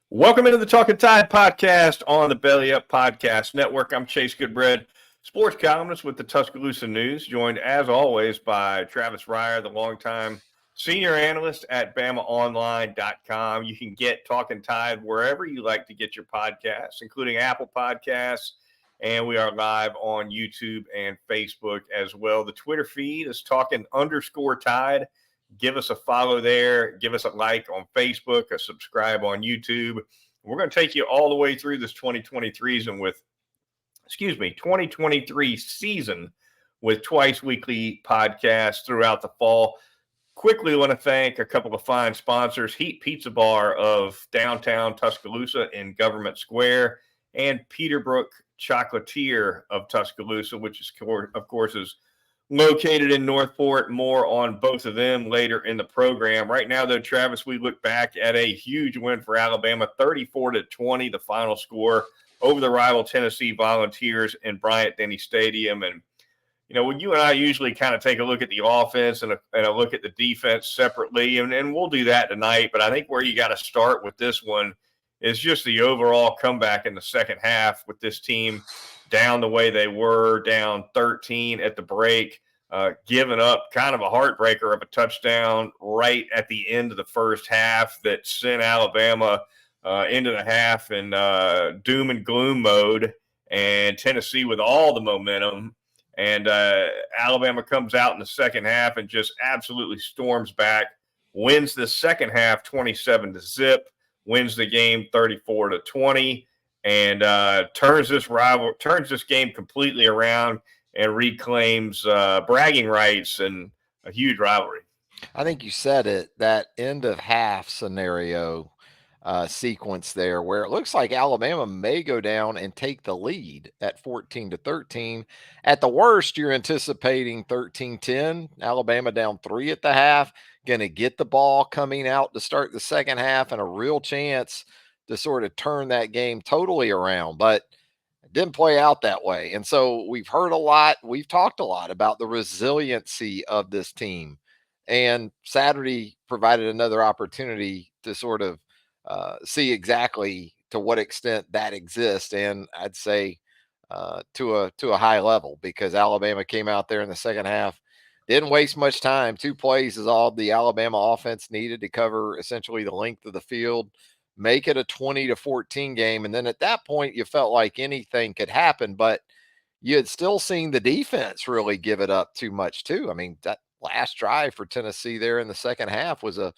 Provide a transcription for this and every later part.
Welcome into the Talkin Tide podcast on the Belly Up Podcast Network. I'm Chase Goodbread, sports columnist with the Tuscaloosa News, joined as always by Travis Reier, the longtime senior analyst at BamaOnline.com. You can get Talkin Tide wherever you like to get your podcasts, including Apple Podcasts, and we are live on YouTube and Facebook as well. The Twitter feed is Talkin_Tide. Give us a follow there. Give us a like on Facebook, a subscribe on YouTube. We're going to take you all the way through this 2023 season with twice weekly podcasts throughout the fall. Quickly want to thank a couple of fine sponsors, Heat Pizza Bar of downtown Tuscaloosa in Government Square, and Peterbrook Chocolatier of Tuscaloosa, which is, of course, is located in Northport. More on both of them later in the program. Right now, though, Travis, we look back at a huge win for Alabama, 34-20, the final score over the rival Tennessee Volunteers in Bryant-Denny Stadium. And, you know, when you and I usually kind of take a look at the offense and a look at the defense separately, and we'll do that tonight. But I think where you got to start with this one is just the overall comeback in the second half with this team down the way they were, down 13 at the break, giving up kind of a heartbreaker of a touchdown right at the end of the first half that sent Alabama into the half in doom and gloom mode, and Tennessee with all the momentum. And Alabama comes out in the second half and just absolutely storms back, wins the second half 27-0, wins the game 34-20. And turns this game completely around and reclaims bragging rights and a huge rivalry. I think you said it, that end of half scenario sequence there where it looks like Alabama may go down and take the lead at 14-13. At the worst, you're anticipating 13-10, Alabama down 3 at the half, going to get the ball coming out to start the second half and a real chance to sort of turn that game totally around, but it didn't play out that way. And so we've heard a lot, we've talked a lot about the resiliency of this team. And Saturday provided another opportunity to sort of see exactly to what extent that exists. And I'd say to a high level, because Alabama came out there in the second half, didn't waste much time. 2 plays is all the Alabama offense needed to cover essentially the length of the field, make it a 20-14 game. And then at that point, you felt like anything could happen, but you had still seen the defense really give it up too much too. I mean, that last drive for Tennessee there in the second half was a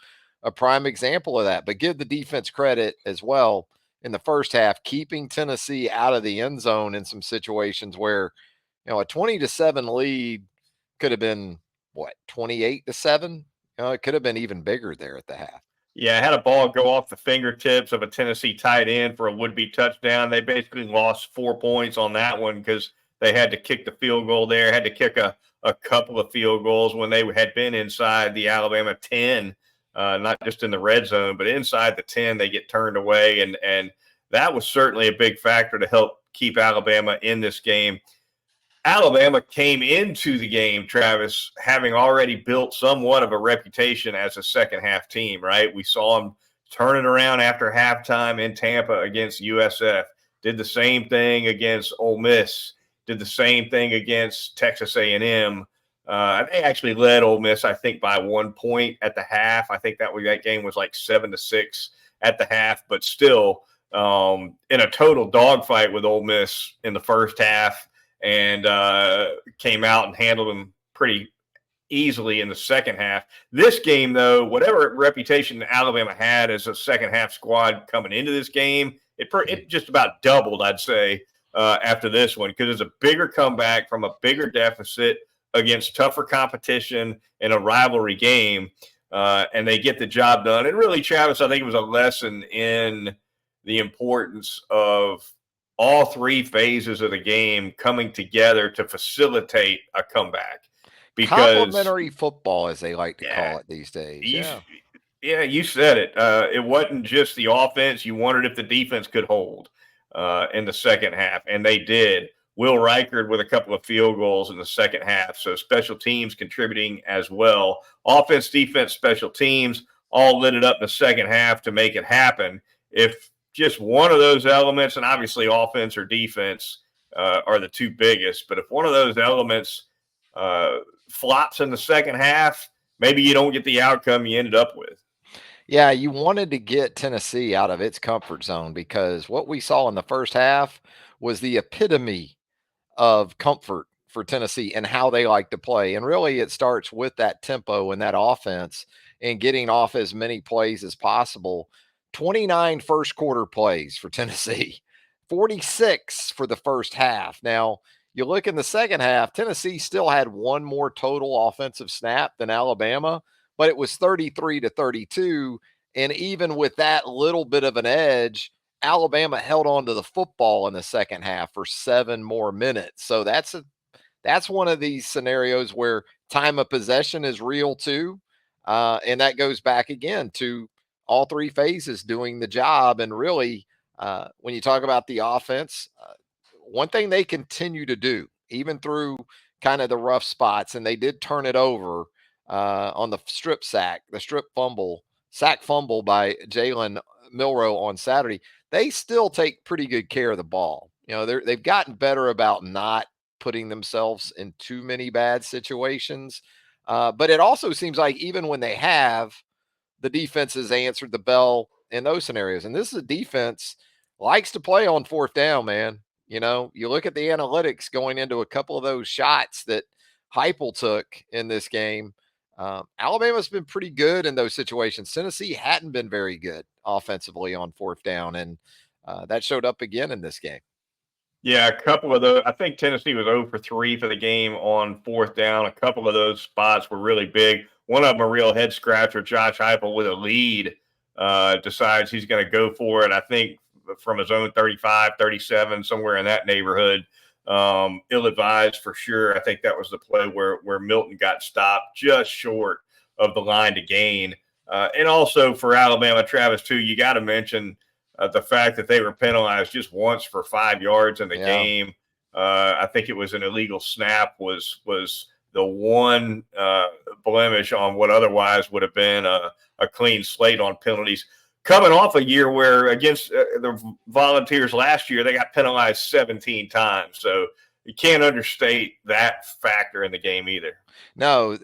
prime example of that. But give the defense credit as well in the first half, keeping Tennessee out of the end zone in some situations where, you know, a 20-7 lead could have been, 28-7? It could have been even bigger there at the half. Yeah, I had a ball go off the fingertips of a Tennessee tight end for a would-be touchdown. They basically lost 4 points on that one because they had to kick the field goal there, had to kick a couple of field goals when they had been inside the Alabama 10, not just in the red zone, but inside the 10, they get turned away. And that was certainly a big factor to help keep Alabama in this game. Alabama came into the game, Travis, having already built somewhat of a reputation as a second half team, right? We saw them turn it around after halftime in Tampa against USF, did the same thing against Ole Miss, did the same thing against Texas A&M. They actually led Ole Miss, I think, by 1 point at the half. I think that game was like 7-6 at the half, but still in a total dogfight with Ole Miss in the first half. And came out and handled them pretty easily in the second half. This game, though, whatever reputation Alabama had as a second half squad coming into this game, it just about doubled, I'd say, after this one, because it's a bigger comeback from a bigger deficit against tougher competition in a rivalry game, and they get the job done. And really, Travis, I think it was a lesson in the importance of all 3 phases of the game coming together to facilitate a comeback. Because complementary football, as they like to call it these days. You said it. It wasn't just the offense. You wondered if the defense could hold in the second half, and they did. Will Reichard with a couple of field goals in the second half, so special teams contributing as well. Offense, defense, special teams all lit it up in the second half to make it happen. If just one of those elements, and obviously offense or defense are the two biggest. But if one of those elements flops in the second half, maybe you don't get the outcome you ended up with. Yeah, you wanted to get Tennessee out of its comfort zone because what we saw in the first half was the epitome of comfort for Tennessee and how they like to play. And really, it starts with that tempo and that offense and getting off as many plays as possible. 29 first quarter plays for Tennessee, 46 for the first half. Now, you look in the second half, Tennessee still had one more total offensive snap than Alabama, but it was 33-32. And even with that little bit of an edge, Alabama held on to the football in the second half for 7 more minutes. So that's one of these scenarios where time of possession is real too. And that goes back again to all three phases doing the job. And really, when you talk about the offense, one thing they continue to do, even through kind of the rough spots, and they did turn it over on the strip sack fumble by Jalen Milro on Saturday. They still take pretty good care of the ball. You know, they've gotten better about not putting themselves in too many bad situations. But it also seems like even when they have, the defense has answered the bell in those scenarios. And this is a defense likes to play on fourth down, man. You know, you look at the analytics going into a couple of those shots that Heupel took in this game. Alabama's been pretty good in those situations. Tennessee hadn't been very good offensively on fourth down, and that showed up again in this game. Yeah, a couple of those. I think Tennessee was 0 for 3 for the game on fourth down. A couple of those spots were really big. One of them a real head scratcher. Josh Heupel with a lead decides he's going to go for it. I think from his own 35, 37, somewhere in that neighborhood. Ill-advised for sure. I think that was the play where Milton got stopped just short of the line to gain. And also for Alabama, Travis, too, you got to mention the fact that they were penalized just once for 5 yards in the game. I think it was an illegal snap was the one blemish on what otherwise would have been a clean slate on penalties. Coming off a year where against the Volunteers last year, they got penalized 17 times. So you can't understate that factor in the game either. No,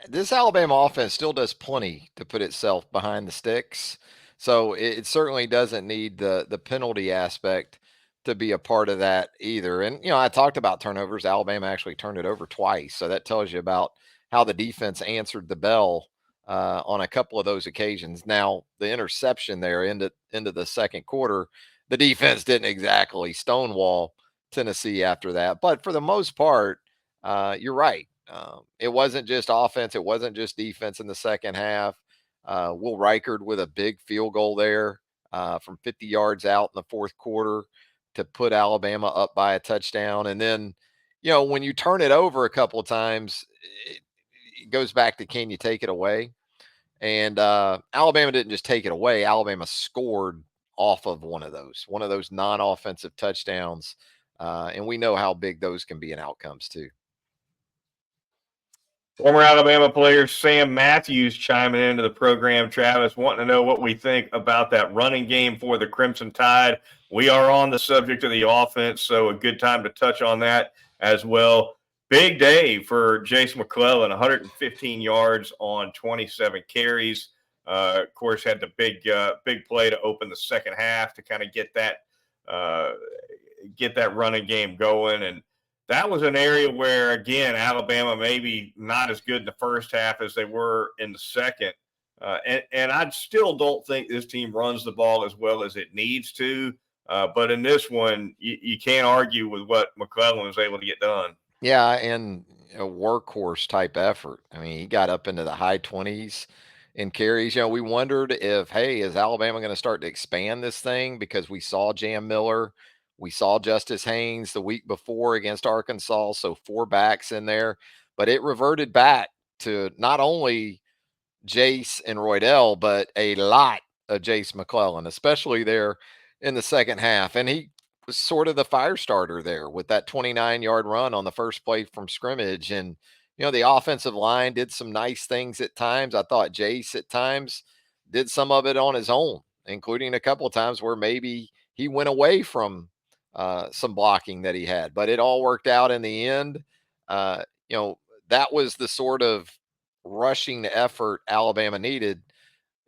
this Alabama offense still does plenty to put itself behind the sticks. So it certainly doesn't need the penalty aspect to be a part of that either. And, you know, I talked about turnovers. Alabama actually turned it over twice. So that tells you about how the defense answered the bell on a couple of those occasions. Now, the interception there into the second quarter, the defense didn't exactly stonewall Tennessee after that. But for the most part, you're right. It wasn't just offense. It wasn't just defense in the second half. Will Reichard with a big field goal there from 50 yards out in the fourth quarter to put Alabama up by a touchdown. And then, you know, when you turn it over a couple of times, it goes back to can you take it away? And Alabama didn't just take it away. Alabama scored off of one of those non-offensive touchdowns. And we know how big those can be in outcomes too. Former Alabama player Sam Matthews chiming into the program, Travis, wanting to know what we think about that running game for the Crimson Tide. We are on the subject of the offense, so a good time to touch on that as well. Big day for Jace McClellan, 115 yards on 27 carries. Of course, had the big play to open the second half to kind of get that running game going. And that was an area where, again, Alabama maybe not as good in the first half as they were in the second. And I still don't think this team runs the ball as well as it needs to. But in this one, you can't argue with what McClellan was able to get done. Yeah, and a workhorse type effort. I mean, he got up into the high 20s in carries. You know, we wondered if, hey, is Alabama going to start to expand this thing? Because we saw Jam Miller, we saw Justice Haynes the week before against Arkansas, so 4 backs in there. But it reverted back to not only Jace and Roydell, but a lot of Jace McClellan, especially there in the second half. And he was sort of the fire starter there with that 29-yard run on the first play from scrimmage. And, you know, the offensive line did some nice things at times. I thought Jace at times did some of it on his own. including a couple of times where maybe he went away from some blocking that he had, but it all worked out in the end. Uh, that was the sort of rushing effort Alabama needed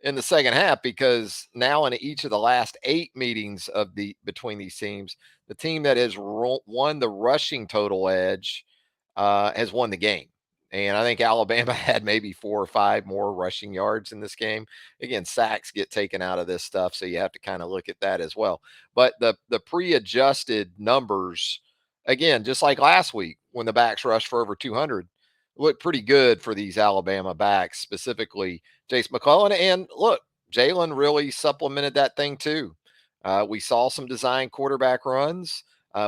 in the second half, because now in each of the last 8 meetings of the between these teams, the team that has won the rushing total edge has won the game. And I think Alabama had maybe 4 or 5 more rushing yards in this game. Again, sacks get taken out of this stuff, so you have to kind of look at that as well. But the pre-adjusted numbers, again, just like last week when the backs rushed for over 200, look pretty good for these Alabama backs, specifically Jace McClellan. And look, Jalen really supplemented that thing too. We saw some design quarterback runs.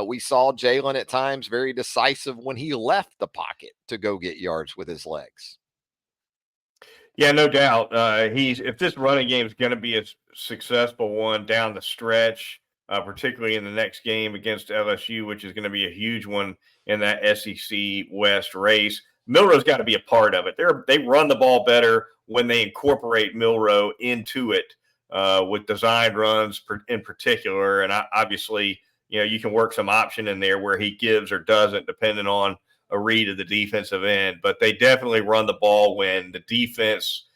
We saw Jalen at times very decisive when he left the pocket to go get yards with his legs. Yeah, no doubt. If this running game is going to be a successful one down the stretch, particularly in the next game against LSU, which is going to be a huge one in that SEC West race, Milro's got to be a part of it. They run the ball better when they incorporate Milro into it with design runs in particular, and obviously, you can work some option in there where he gives or doesn't, depending on a read of the defensive end. But they definitely run the ball when the defense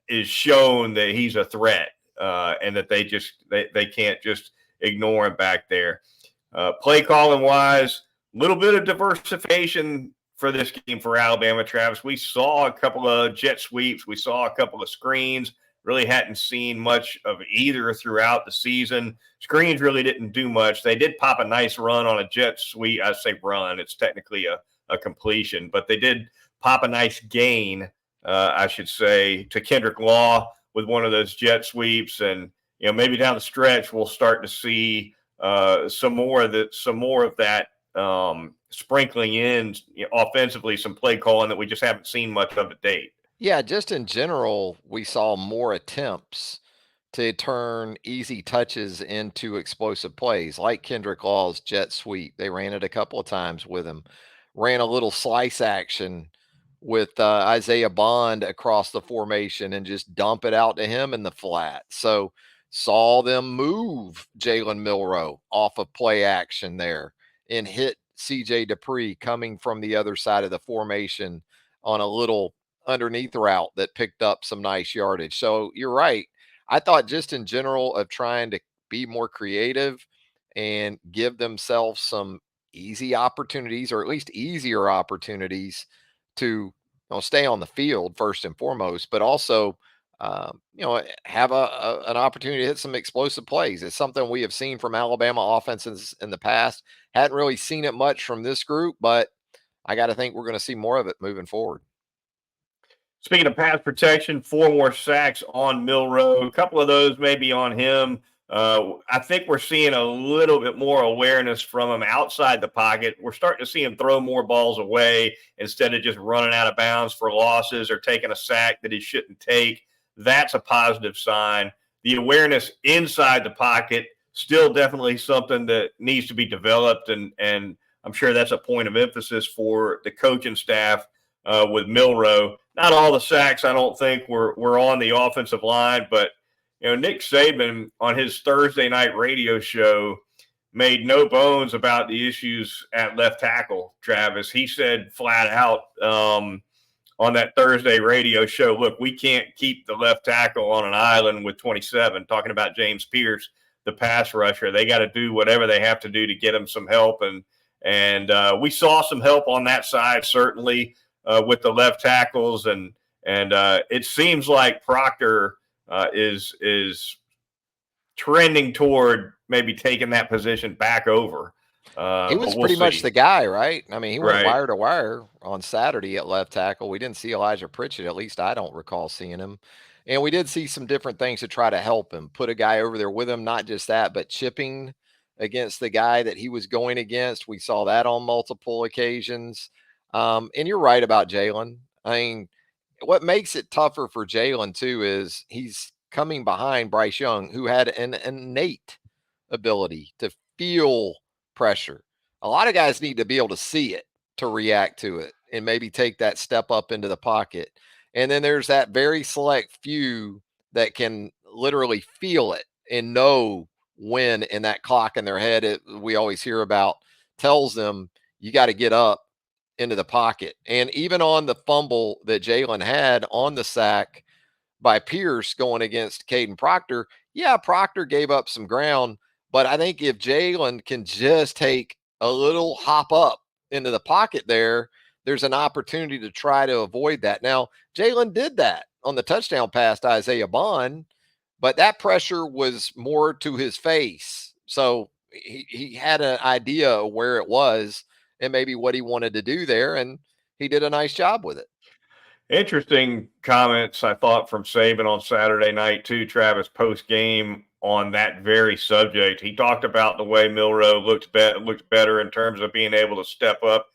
is shown that he's a threat and that they can't just ignore him back there. Play calling wise, a little bit of diversification for this game for Alabama, Travis. We saw a couple of jet sweeps. We saw a couple of screens. Really hadn't seen much of either throughout the season. Screens really didn't do much. They did pop a nice run on a jet sweep. I say run. It's technically a completion, but they did pop a nice gain, I should say, to Kendrick Law with one of those jet sweeps. And, maybe down the stretch, we'll start to see some more of that sprinkling in offensively, some play calling that we just haven't seen much of to date. Yeah, just in general, we saw more attempts to turn easy touches into explosive plays, like Kendrick Law's jet sweep. They ran it a couple of times with him. Ran a little slice action with Isaiah Bond across the formation and just dump it out to him in the flat. So saw them move Jalen Milro off of play action there and hit CJ Dupree coming from the other side of the formation on a little underneath route that picked up some nice yardage. So you're right. I thought just in general of trying to be more creative and give themselves some easy opportunities, or at least easier opportunities to stay on the field first and foremost, but also have an opportunity to hit some explosive plays. It's something we have seen from Alabama offenses in the past. Hadn't really seen it much from this group, but I got to think we're going to see more of it moving forward. Speaking of pass protection, 4 more sacks on Milro. A couple of those maybe on him. I think we're seeing a little bit more awareness from him outside the pocket. We're starting to see him throw more balls away instead of just running out of bounds for losses or taking a sack that he shouldn't take. That's a positive sign. The awareness inside the pocket, still definitely something that needs to be developed, and I'm sure that's a point of emphasis for the coaching staff with Milro. Not all the sacks, I don't think, were on the offensive line, but Nick Saban on his Thursday night radio show made no bones about the issues at left tackle, Travis. He said flat out on that Thursday radio show, look, we can't keep the left tackle on an island with 27, talking about James Pierce, the pass rusher. They got to do whatever they have to do to get him some help. And we saw some help on that side, certainly, with the left tackles. And it seems like Proctor is trending toward maybe taking that position back over. He was pretty much the guy, right? I mean, he went wire to wire on Saturday at left tackle. We didn't see Elijah Pritchett. At least I don't recall seeing him. And we did see some different things to try to help him. Put a guy over there with him, not just that, but chipping against the guy that he was going against. We saw that on multiple occasions. And you're right about Jalen. I mean, what makes it tougher for Jalen, too, is he's coming behind Bryce Young, who had an innate ability to feel pressure. A lot of guys need to be able to see it to react to it and maybe take that step up into the pocket. And then there's that very select few that can literally feel it and know when in that clock in their head, we always hear about, tells them you got to get up into the pocket. And even on the fumble that Jalen had on the sack by Pierce going against Caden Proctor, yeah, Proctor gave up some ground, but I think if Jalen can just take a little hop up into the pocket there's an opportunity to try to avoid that. Now, Jalen did that on the touchdown pass to Isaiah Bond, but that pressure was more to his face. So he had an idea of where it was and maybe what he wanted to do there, and he did a nice job with it. Interesting comments, I thought, from Saban on Saturday night, too, Travis, post game on that very subject. He talked about the way Milro looked better in terms of being able to step up.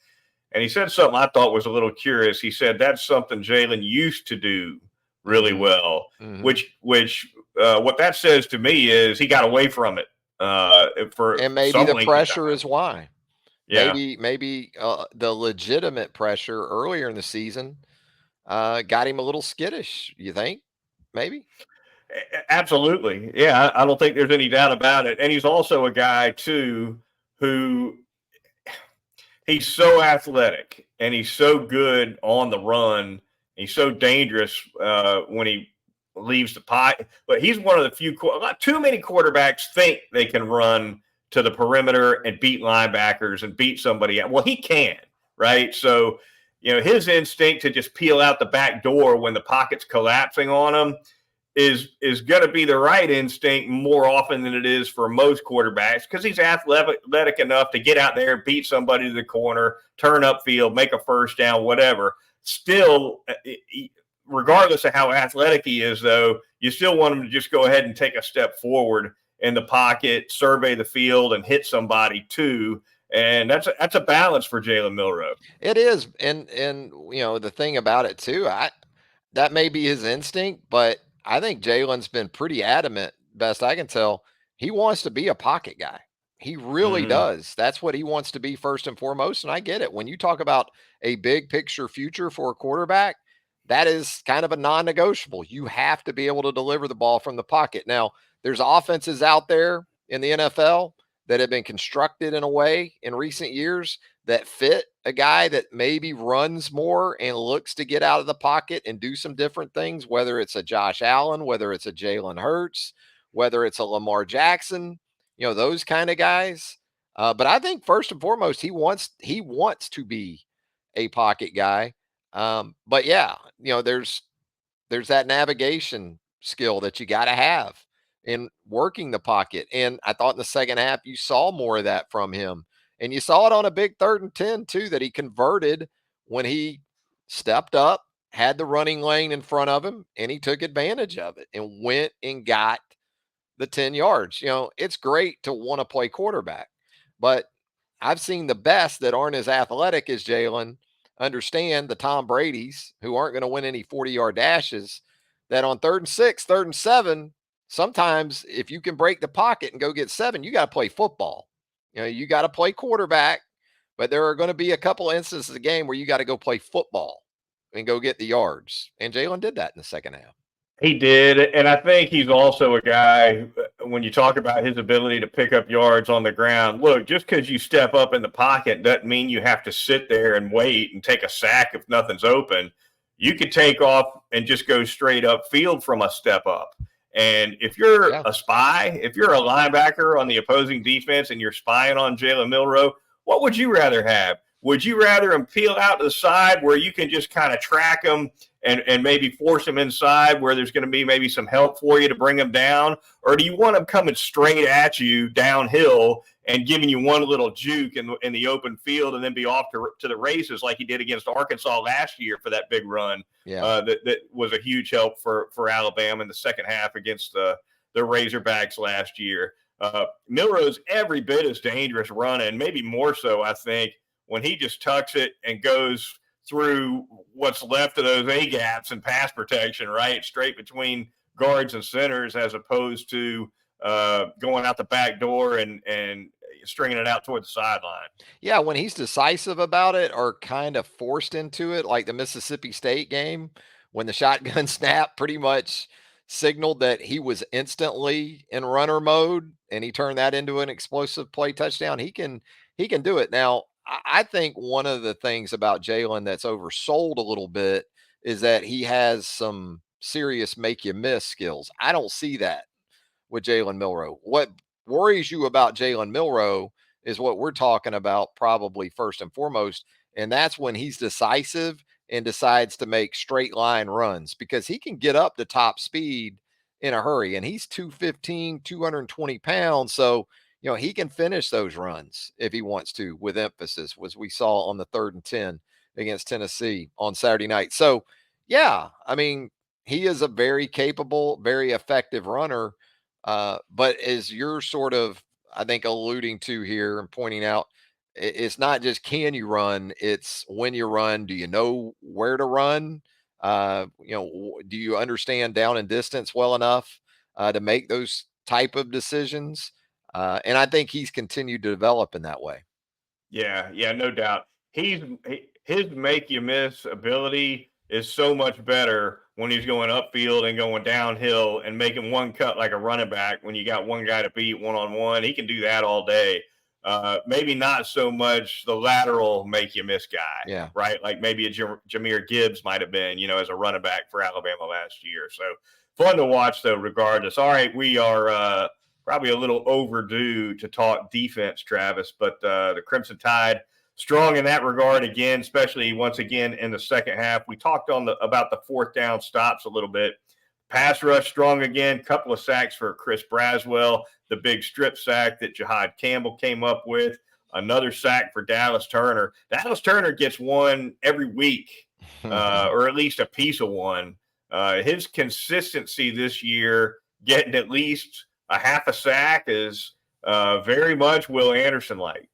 And he said something I thought was a little curious. He said that's something Jalen used to do really well, which what that says to me is he got away from it. And maybe the pressure is why. Yeah. Maybe the legitimate pressure earlier in the season got him a little skittish, you think? Maybe? Absolutely. Yeah, I don't think there's any doubt about it. And he's also a guy, too, who he's so athletic and he's so good on the run. He's so dangerous when he leaves the pot. But he's one of the few, not too many quarterbacks think they can run to the perimeter and beat linebackers and beat somebody out. Well, he can, right? So, his instinct to just peel out the back door when the pocket's collapsing on him is going to be the right instinct more often than it is for most quarterbacks because he's athletic enough to get out there and beat somebody to the corner, turn upfield, make a first down, whatever. Still, regardless of how athletic he is, though, you still want him to just go ahead and take a step forward in the pocket, survey the field, and hit somebody too. And that's a balance for Jalen Milro. It is, and the thing about it too, that may be his instinct, but I think Jalen's been pretty adamant, best I can tell. He wants to be a pocket guy. He really does. That's what he wants to be first and foremost. And I get it. When you talk about a big picture future for a quarterback, that is kind of a non-negotiable. You have to be able to deliver the ball from the pocket. Now, there's offenses out there in the NFL that have been constructed in a way in recent years that fit a guy that maybe runs more and looks to get out of the pocket and do some different things, whether it's a Josh Allen, whether it's a Jalen Hurts, whether it's a Lamar Jackson, those kind of guys. But I think first and foremost, he wants to be a pocket guy. But yeah, there's that navigation skill that you got to have in working the pocket. And I thought in the second half, you saw more of that from him. And you saw it on a big 3rd and 10 too, that he converted when he stepped up, had the running lane in front of him, and he took advantage of it and went and got the 10 yards. It's great to want to play quarterback, but I've seen the best that aren't as athletic as Jalen understand the Tom Brady's who aren't going to win any 40-yard dashes, that on 3rd and 6, 3rd and 7, sometimes if you can break the pocket and go get 7, you got to play football. You got to play quarterback, but there are going to be a couple instances of the game where you got to go play football and go get the yards. And Jalen did that in the second half. He did. And I think he's also a guy, when you talk about his ability to pick up yards on the ground, look, just because you step up in the pocket doesn't mean you have to sit there and wait and take a sack if nothing's open. You could take off and just go straight up field from a step up. And if you're a spy, if you're a linebacker on the opposing defense and you're spying on Jalen Milro, what would you rather have? Would you rather him peel out to the side where you can just kind of track him and maybe force him inside where there's going to be maybe some help for you to bring him down? Or do you want him coming straight at you downhill and giving you one little juke in the open field and then be off to the races like he did against Arkansas last year for that big run? That was a huge help for Alabama in the second half against the Razorbacks last year. Milro's every bit as dangerous running, maybe more so, I think, when he just tucks it and goes through what's left of those A-gaps and pass protection, right? Straight between guards and centers, as opposed to going out the back door and stringing it out toward the sideline. Yeah, when he's decisive about it or kind of forced into it, like the Mississippi State game, when the shotgun snap pretty much signaled that he was instantly in runner mode and he turned that into an explosive play touchdown, he can do it. Now, I think one of the things about Jalen that's oversold a little bit is that he has some serious make you miss skills. I don't see that with Jalen Milro. What worries you about Jalen Milro is what we're talking about probably first and foremost, and that's when he's decisive and decides to make straight line runs because he can get up to top speed in a hurry, and he's 215, 220 pounds. So, he can finish those runs if he wants to with emphasis, as we saw on the 3rd and 10 against Tennessee on Saturday night. So, yeah, I mean, he is a very capable, very effective runner. But as you're sort of, I think, alluding to here and pointing out, it's not just can you run, it's when you run, do you know where to run? Do you understand down and distance well enough to make those type of decisions? And I think he's continued to develop in that way. Yeah, no doubt. His make you miss ability is so much better when he's going upfield and going downhill and making one cut like a running back when you got one guy to beat one on one. He can do that all day. Maybe not so much the lateral make you miss guy, Yeah. right? Like maybe a Jahmyr Gibbs might have been, as a running back for Alabama last year. So fun to watch, though, regardless. All right, we are probably a little overdue to talk defense, Travis, but the Crimson Tide strong in that regard again, especially once again in the second half. We talked about the 4th down stops a little bit. Pass rush strong again, couple of sacks for Chris Braswell, the big strip sack that Jahad Campbell came up with, another sack for Dallas Turner. Dallas Turner gets one every week, or at least a piece of one. His consistency this year, getting at least a half a sack, is very much Will Anderson like.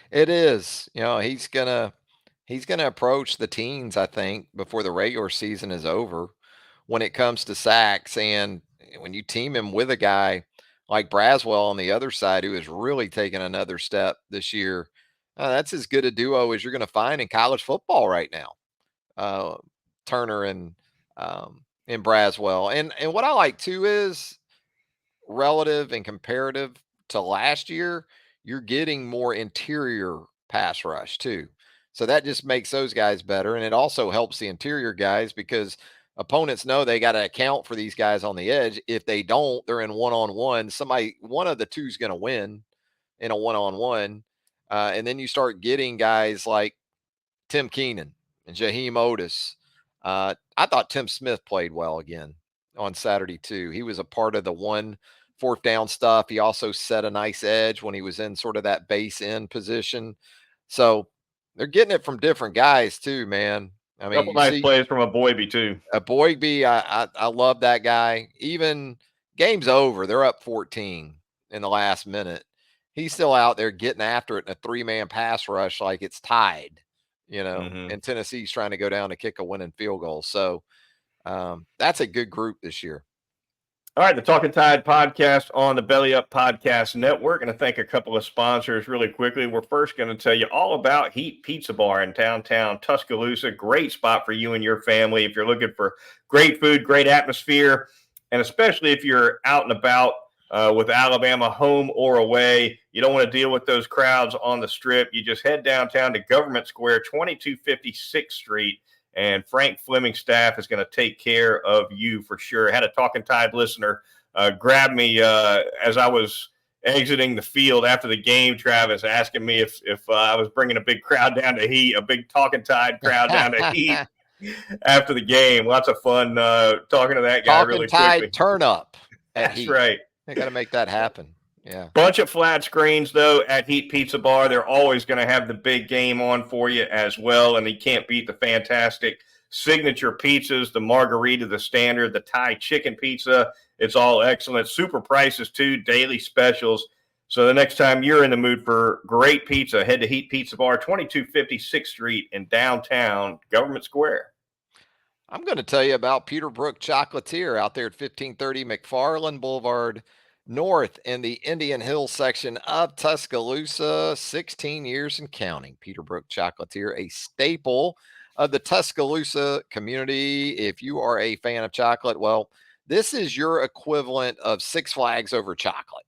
It is. He's gonna approach the teens, I think, before the regular season is over when it comes to sacks. And when you team him with a guy like Braswell on the other side, who has really taken another step this year, that's as good a duo as you're going to find in college football right now. Turner and Braswell. And what I like too is relative and comparative to last year, you're getting more interior pass rush too. So that just makes those guys better. And it also helps the interior guys because opponents know they got to account for these guys on the edge. If they don't, they're in one-on-one. One of the two is going to win in a one-on-one. And then you start getting guys like Tim Keenan and Jaheim Otis. I thought Tim Smith played well again on Saturday too. He was a part of the 4th down stuff. He also set a nice edge when he was in sort of that base end position. So they're getting it from different guys too, man. I mean, couple nice plays from a Boybe too. A Boybe, I love that guy. Even game's over, they're up 14 in the last minute. He's still out there getting after it in a 3-man pass rush like it's tied, and Tennessee's trying to go down to kick a winning field goal. So that's a good group this year. All right, the Talkin Tide podcast on the Belly Up Podcast Network. Going to thank a couple of sponsors really quickly. We're first going to tell you all about Heat Pizza Bar in downtown Tuscaloosa. Great spot for you and your family if you're looking for great food, great atmosphere, and especially if you're out and about with Alabama, home or away. You don't want to deal with those crowds on the strip. You just head downtown to Government Square, 2256th Street. And Frank Fleming's staff is going to take care of you for sure. I had a Talkin Tide listener grab me as I was exiting the field after the game, Travis, asking me if I was bringing a big crowd down to Heat, a big Talkin Tide crowd down to Heat after the game. Lots of fun talking to that guy really Tide quickly. Turn up. That's Heat. right. They got to make that happen. Yeah. Bunch of flat screens, though, at Heat Pizza Bar. They're always going to have the big game on for you as well, and you can't beat the fantastic signature pizzas, the margarita, the standard, the Thai chicken pizza. It's all excellent. Super prices, too, daily specials. So the next time you're in the mood for great pizza, head to Heat Pizza Bar, 2256th Street in downtown Government Square. I'm going to tell you about Peterbrook Chocolatier out there at 1530 McFarland Boulevard North in the Indian Hill section of Tuscaloosa. 16 years and counting. Peterbrook Chocolatier, a staple of the Tuscaloosa community. If you are a fan of chocolate, well, This is your equivalent of Six Flags over chocolate,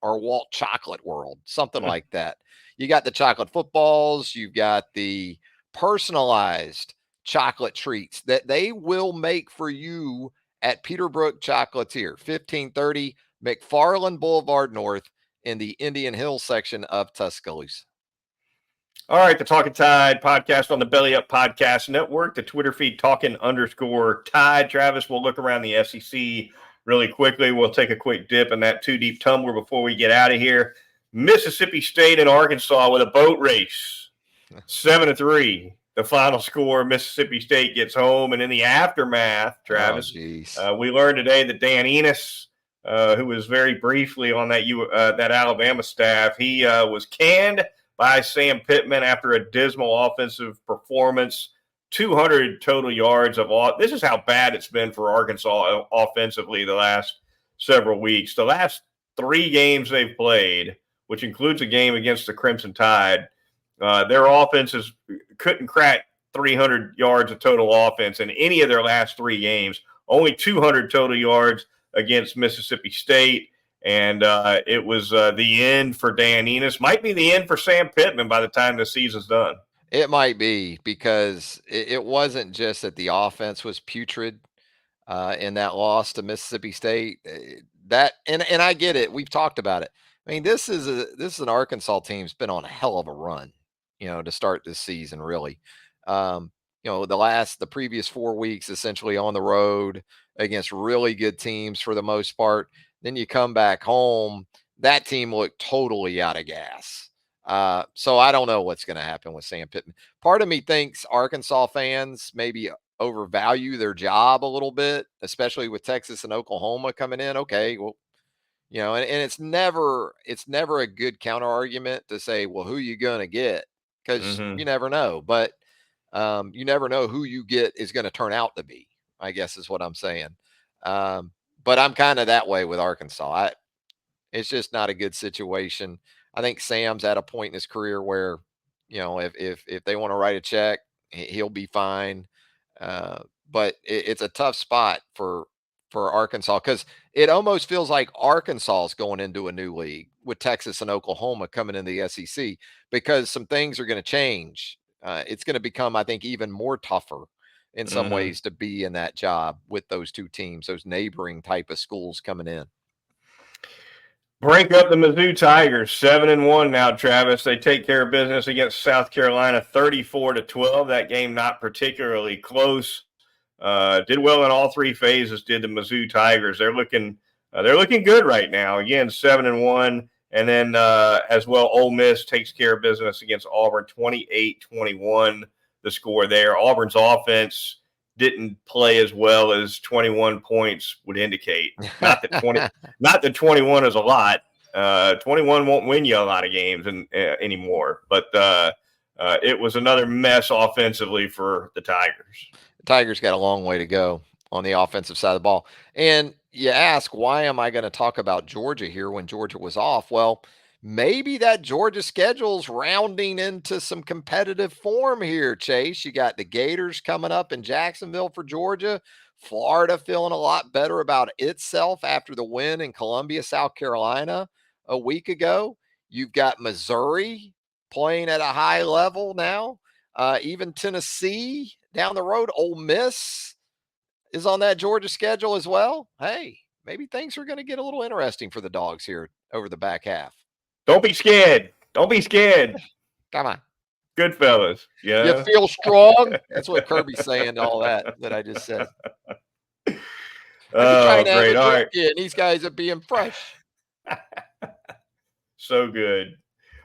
or Walt Chocolate World, something like that. You got the chocolate footballs, you've got the personalized chocolate treats that they will make for you at Peterbrook Chocolatier, 1530 McFarland Boulevard North in the Indian Hill section of Tuscaloosa. All right, the Talkin Tide podcast on the Belly Up Podcast Network, the Twitter feed Talkin_Tide. Travis, we'll look around the SEC really quickly. We'll take a quick dip in that two-deep tumbler before we get out of here. Mississippi State and Arkansas with a boat race, 7-3. The final score, Mississippi State gets home. And in the aftermath, Travis, we learned today that Dan Enos, who was very briefly on that Alabama staff, he was canned by Sam Pittman after a dismal offensive performance. 200 total yards of all. This is how bad it's been for Arkansas offensively the last several weeks. The last 3 games they've played, which includes a game against the Crimson Tide, their offenses couldn't crack 300 yards of total offense in any of their last 3 games. Only 200 total yards against Mississippi State. And it was the end for Dan Enos. Might be the end for Sam Pittman by the time the season's done. It might be, because it wasn't just that the offense was putrid in that loss to Mississippi State. And I get it. We've talked about it. I mean, this is an Arkansas team that's been on a hell of a run, to start this season, really. The previous 4 weeks essentially on the road against really good teams for the most part. Then you come back home, that team looked totally out of gas. So I don't know what's going to happen with Sam Pittman. Part of me thinks Arkansas fans maybe overvalue their job a little bit, especially with Texas and Oklahoma coming in. Okay, well, and it's never a good counter argument to say, well, who you going to get? Because you never know. But you never know who you get is going to turn out to be, I guess is what I'm saying. But I'm kind of that way with Arkansas. It's just not a good situation. I think Sam's at a point in his career where, if they want to write a check, he'll be fine. But it's a tough spot for Arkansas, because it almost feels like Arkansas is going into a new league with Texas and Oklahoma coming in the SEC, because some things are going to change. It's going to become, I think, even more tougher in some ways to be in that job with those 2 teams, those neighboring type of schools coming in. Break up the Mizzou Tigers, 7-1 now, Travis. They take care of business against South Carolina, 34-12. That game not particularly close. Did well in all 3 phases. Did the Mizzou Tigers? They're looking good right now. Again, 7-1, and then as well, Ole Miss takes care of business against Auburn, 28-21. The score there. Auburn's offense didn't play as well as 21 points would indicate. Not that 21 is a lot. 21 won't win you a lot of games anymore. But it was another mess offensively for the Tigers. The Tigers got a long way to go on the offensive side of the ball. And you ask, why am I going to talk about Georgia here when Georgia was off? Well, maybe that Georgia schedule's rounding into some competitive form here, Chase. You got the Gators coming up in Jacksonville for Georgia. Florida feeling a lot better about itself after the win in Columbia, South Carolina a week ago. You've got Missouri playing at a high level now. Even Tennessee down the road. Ole Miss is on that Georgia schedule as well. Hey, maybe things are going to get a little interesting for the Dogs here over the back half. Don't be scared. Don't be scared. Come on. Good fellas. Yeah. You feel strong? That's what Kirby's saying, all that I just said. Oh, great. All right. And these guys are being fresh. So good.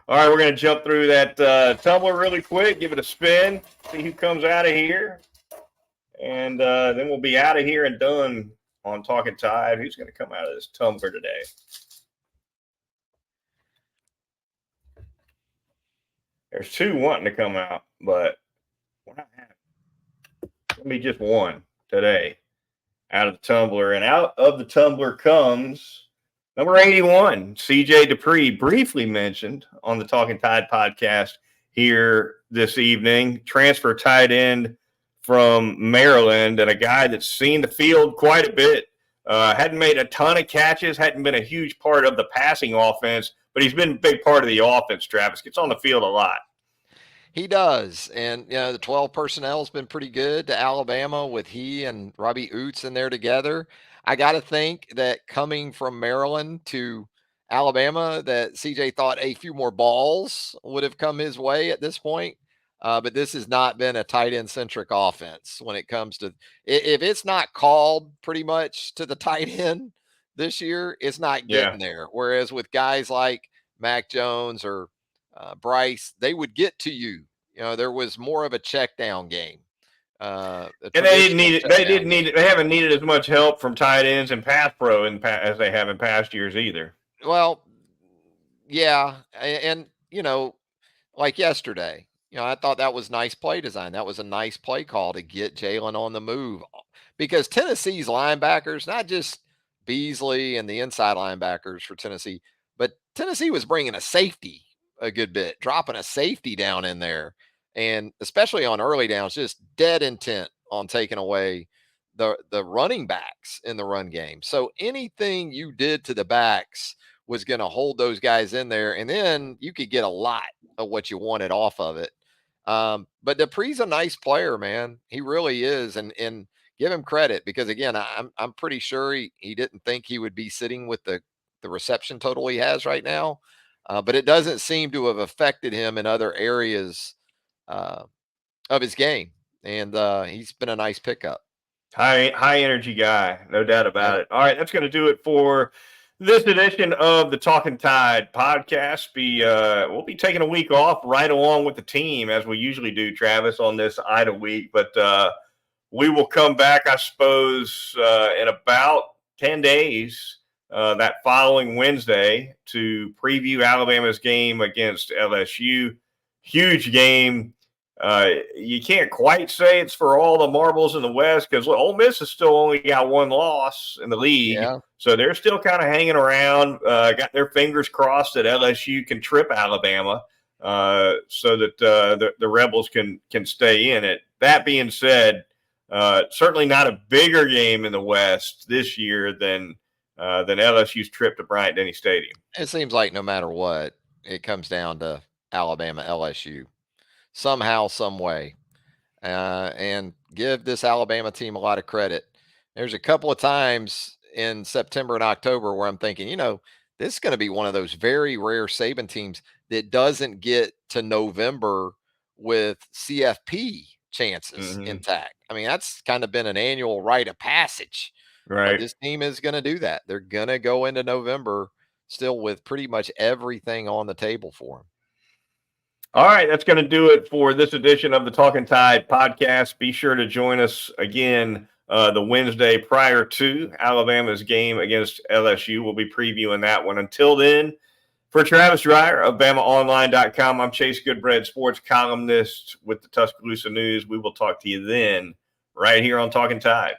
All right, we're going to jump through that tumbler really quick, give it a spin, see who comes out of here. And then we'll be out of here and done on Talkin Tide. Who's going to come out of this tumbler today? There's 2 wanting to come out, but we're not having it. It'll be just 1 today out of the tumbler. And out of the tumbler comes number 81, CJ Dupree, briefly mentioned on the Talkin Tide podcast here this evening. Transfer tight end from Maryland, and a guy that's seen the field quite a bit Hadn't made a ton of catches, hadn't been a huge part of the passing offense, but he's been a big part of the offense, Travis. Gets on the field a lot. He does. And, the 12 personnel has been pretty good to Alabama with he and Robbie Oots in there together. I got to think that coming from Maryland to Alabama, that CJ thought a few more balls would have come his way at this point. But this has not been a tight end centric offense when it comes to, if it's not called pretty much to the tight end this year, it's not Yeah. getting there. Whereas with guys like Mac Jones or Bryce, they would get to you. There was more of a check down game. And they didn't need it. They didn't need it. They haven't needed as much help from tight ends and pass pro as they have in past years either. Well, yeah, and like yesterday, I thought that was nice play design. That was a nice play call to get Jalen on the move, because Tennessee's linebackers, not just Beasley and the inside linebackers for Tennessee, but Tennessee was bringing a safety a good bit, dropping a safety down in there, and especially on early downs, just dead intent on taking away the running backs in the run game. So anything you did to the backs was going to hold those guys in there, and then you could get a lot of what you wanted off of it. But Dupree's a nice player, man. He really is, and give him credit, because again, I'm pretty sure he didn't think he would be sitting with the reception total he has right now. But it doesn't seem to have affected him in other areas of his game, and he's been a nice pickup. High energy guy, no doubt about Yep. it. All right, that's going to do it for this edition of the Talkin Tide podcast. We'll be taking a week off right along with the team, as we usually do, Travis, on this idle week. But we will come back, I suppose, in about 10 days, that following Wednesday, to preview Alabama's game against LSU. Huge game. You can't quite say it's for all the marbles in the West, because Ole Miss has still only got one loss in the league. Yeah. So they're still kind of hanging around, got their fingers crossed that LSU can trip Alabama, so that the Rebels can stay in it. That being said, certainly not a bigger game in the West this year than LSU's trip to Bryant-Denny Stadium. It seems like no matter what, it comes down to Alabama, LSU, somehow, some way. And give this Alabama team a lot of credit. There's a couple of times in September and October where I'm thinking, this is going to be one of those very rare Saban teams that doesn't get to November with CFP chances intact. I mean, that's kind of been an annual rite of passage. Right. But this team is going to do that. They're going to go into November still with pretty much everything on the table for them. All right, that's going to do it for this edition of the Talkin Tide podcast. Be sure to join us again the Wednesday prior to Alabama's game against LSU. We'll be previewing that one. Until then, for Travis Reier of BamaOnline.com, I'm Chase Goodbread, sports columnist with the Tuscaloosa News. We will talk to you then right here on Talkin Tide.